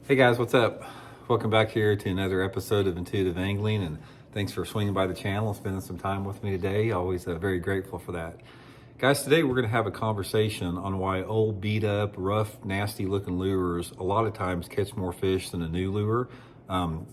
Hey guys, what's up? Welcome back here to another episode of Intuitive Angling, and thanks for swinging by the channel, spending some time with me today. Always very grateful for that. Guys, today we're going to have a conversation on why old, beat up, rough, nasty looking lures a lot of times catch more fish than a new lure.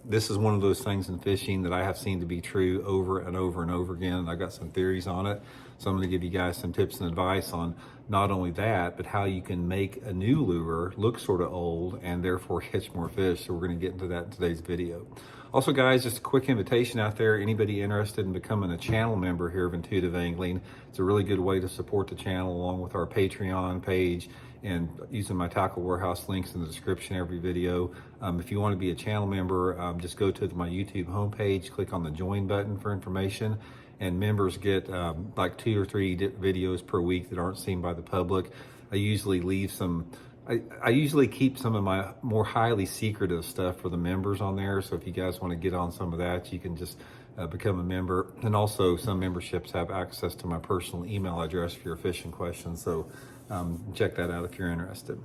This is one of those things in fishing that I have seen to be true over and over and over again, and I've got some theories on it. So I'm going to give you guys some tips and advice on not only that, but how you can make a new lure look sort of old and therefore catch more fish. So we're going to get into that in today's video. Also, guys, just a quick invitation out there. Anybody interested in becoming a channel member here of Intuitive Angling, it's a really good way to support the channel along with our Patreon page and using my Tackle Warehouse links in the description of every video. If you want to be a channel member, just go to my YouTube homepage, click on the join button for information. And members get like 2 or 3 videos per week that aren't seen by the public. I usually leave some, I usually keep some of my more highly secretive stuff for the members on there. So if you guys want to get on some of that, you can just become a member. And also some memberships have access to my personal email address for your fishing questions. So check that out if you're interested.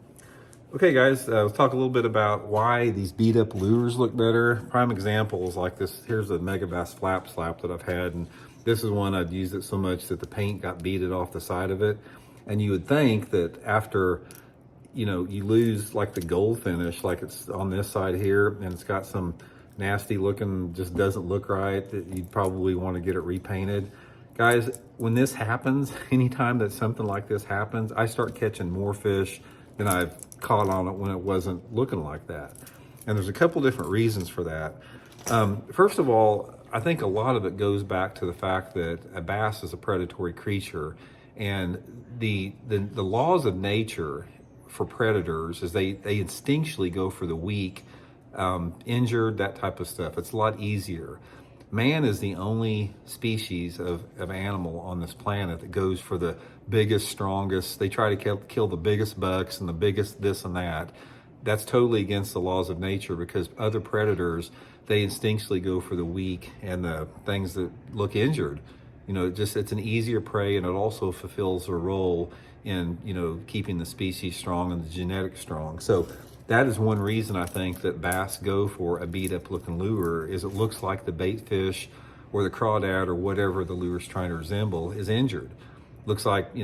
Okay guys, let's talk a little bit about why these beat up lures look better. Prime examples like this, here's a Megabass Flap Slap that I've had, and this is one I'd used it so much that the paint got beaded off the side of it. And you would think that after, you lose like the gold finish, like it's on this side here, and it's got some nasty looking, just doesn't look right, that you'd probably want to get it repainted. Guys, when this happens, anytime that something like this happens, I start catching more fish than I've caught on it when it wasn't looking like that. And there's a couple different reasons for that. First of all, I think a lot of it goes back to the fact that a bass is a predatory creature, and the laws of nature for predators is they instinctually go for the weak, injured, that type of stuff. It's a lot easier. Man is the only species of animal on this planet that goes for the biggest, strongest. They try to kill the biggest bucks and the biggest this and that. That's totally against the laws of nature, because other predators, they instinctually go for the weak and the things that look injured. It's an easier prey, and it also fulfills a role in, keeping the species strong and the genetics strong. So that is one reason I think that bass go for a beat up looking lure, is it looks like the bait fish or the crawdad or whatever the lure is trying to resemble is injured. Looks like,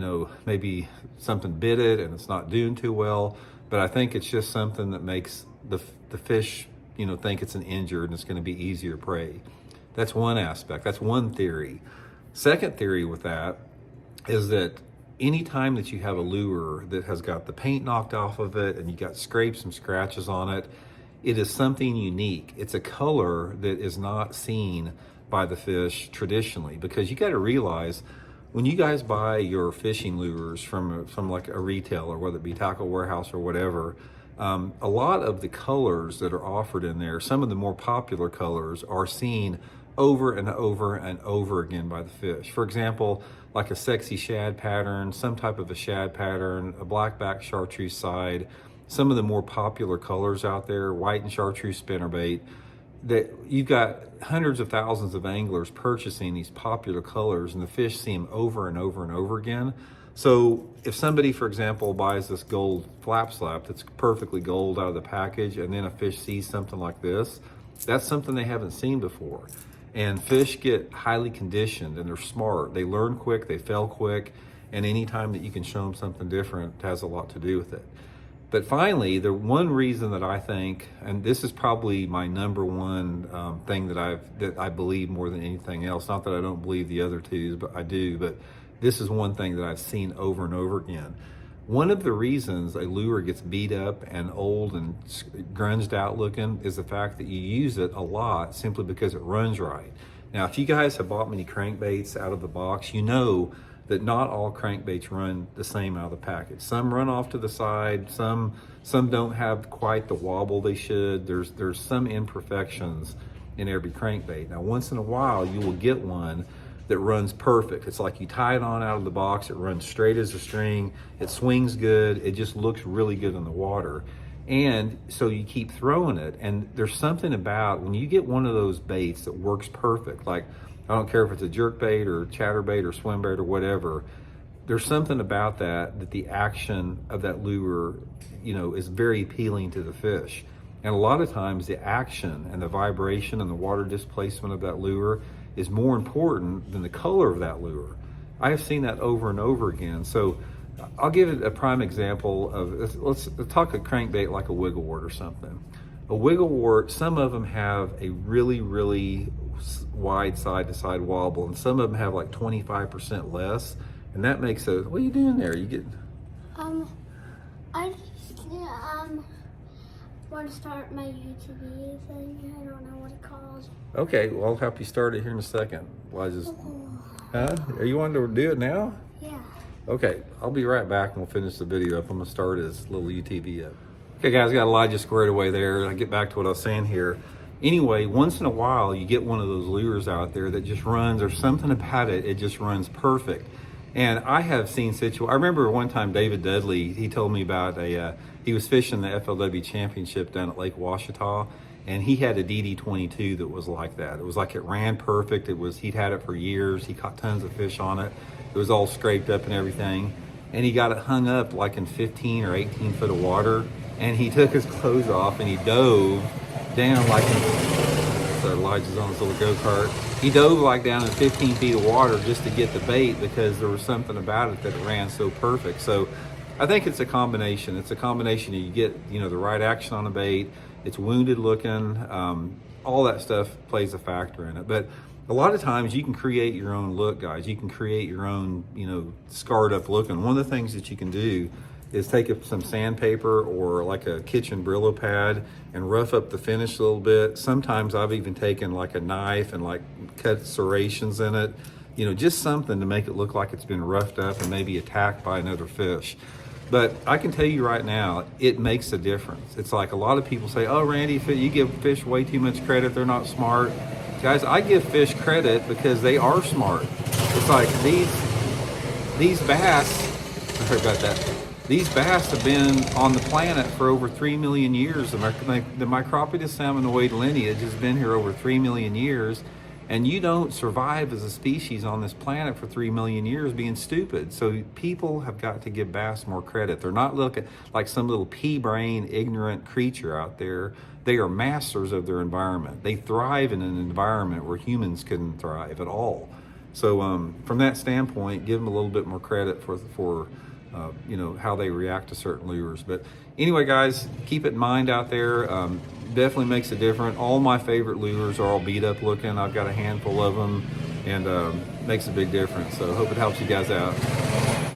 maybe something bit it and it's not doing too well, but I think it's just something that makes the fish, think it's an injured and it's going to be easier prey. That's one aspect. That's one theory. Second theory with that is that anytime that you have a lure that has got the paint knocked off of it and you got scrapes and scratches on it, it is something unique. It's a color that is not seen by the fish traditionally, because you got to realize when you guys buy your fishing lures from like a retailer, whether it be Tackle Warehouse or whatever, a lot of the colors that are offered in there, some of the more popular colors, are seen over and over and over again by the fish. For example, like a sexy shad pattern, some type of a shad pattern, a blackback chartreuse side, some of the more popular colors out there, white and chartreuse spinnerbait, that you've got hundreds of thousands of anglers purchasing these popular colors, and the fish see them over and over and over again. So if somebody, for example, buys this gold Flap Slap that's perfectly gold out of the package, and then a fish sees something like this, that's something they haven't seen before. And fish get highly conditioned, and they're smart. They learn quick, they fail quick, and anytime that you can show them something different has a lot to do with it. But finally, the one reason that I think, and this is probably my number one thing that I believe more than anything else, not that I don't believe the other two, but I do, but this is one thing that I've seen over and over again. One of the reasons a lure gets beat up and old and grunged out looking is the fact that you use it a lot simply because it runs right. Now, if you guys have bought many crankbaits out of the box, you know that not all crankbaits run the same out of the package. Some run off to the side, some don't have quite the wobble they should. There's some imperfections in every crankbait. Now, once in a while, you will get one that runs perfect. It's like you tie it on out of the box, it runs straight as a string, it swings good, it just looks really good in the water. And so you keep throwing it, and there's something about when you get one of those baits that works perfect, like I don't care if it's a jerk bait or chatterbait or swim bait or whatever, there's something about that the action of that lure, is very appealing to the fish. And a lot of times the action and the vibration and the water displacement of that lure is more important than the color of that lure. I have seen that over and over again. So I'll give it a prime example of, let's talk a crankbait like a wigglewort or something. A wigglewort, some of them have a really, really wide side to side wobble, and some of them have like 25% less. And that makes a, what are you doing there? You get... I just, want to start my UTV thing. I don't know what it calls. Okay, well, I'll help you start it here in a second. Well, huh? Are you wanting to do it now? Yeah. Okay, I'll be right back and we'll finish the video up. I'm gonna start his little UTV up. Okay guys, got Elijah squared away there. I get back to what I was saying here. Anyway, once in a while you get one of those lures out there that just runs, or something about it, it just runs perfect. And I have seen I remember one time David Dudley, he told me about he was fishing the FLW championship down at Lake Ouachita, and he had a DD22 that was like that. It was like it ran perfect. He'd had it for years. He caught tons of fish on it. It was all scraped up and everything. And he got it hung up like in 15 or 18 foot of water. And he took his clothes off and he dove down like so Elijah's on his little go-kart. He dove like down in 15 feet of water just to get the bait, because there was something about it that it ran so perfect. So I think it's a combination. It's a combination. You get, the right action on the bait. It's wounded looking. All that stuff plays a factor in it. But a lot of times you can create your own look, guys. You can create your own, scarred up looking. One of the things that you can do is take some sandpaper or like a kitchen Brillo pad and rough up the finish a little bit. Sometimes I've even taken like a knife and like cut serrations in it, just something to make it look like it's been roughed up and maybe attacked by another fish. But I can tell you right now, it makes a difference. It's like a lot of people say, oh, Randy, you give fish way too much credit. They're not smart. Guys, I give fish credit because they are smart. It's like these bass, sorry about that. These bass have been on the planet for over 3 million years. The Micropodus salmonoid lineage has been here over 3 million years. And you don't survive as a species on this planet for 3 million years being stupid. So people have got to give bass more credit. They're not looking like some little pea-brain, ignorant creature out there. They are masters of their environment. They thrive in an environment where humans couldn't thrive at all. So from that standpoint, give them a little bit more credit for how they react to certain lures. But anyway, guys, keep it in mind out there. Definitely makes a difference. All my favorite lures are all beat up looking. I've got a handful of them, and makes a big difference. So I hope it helps you guys out.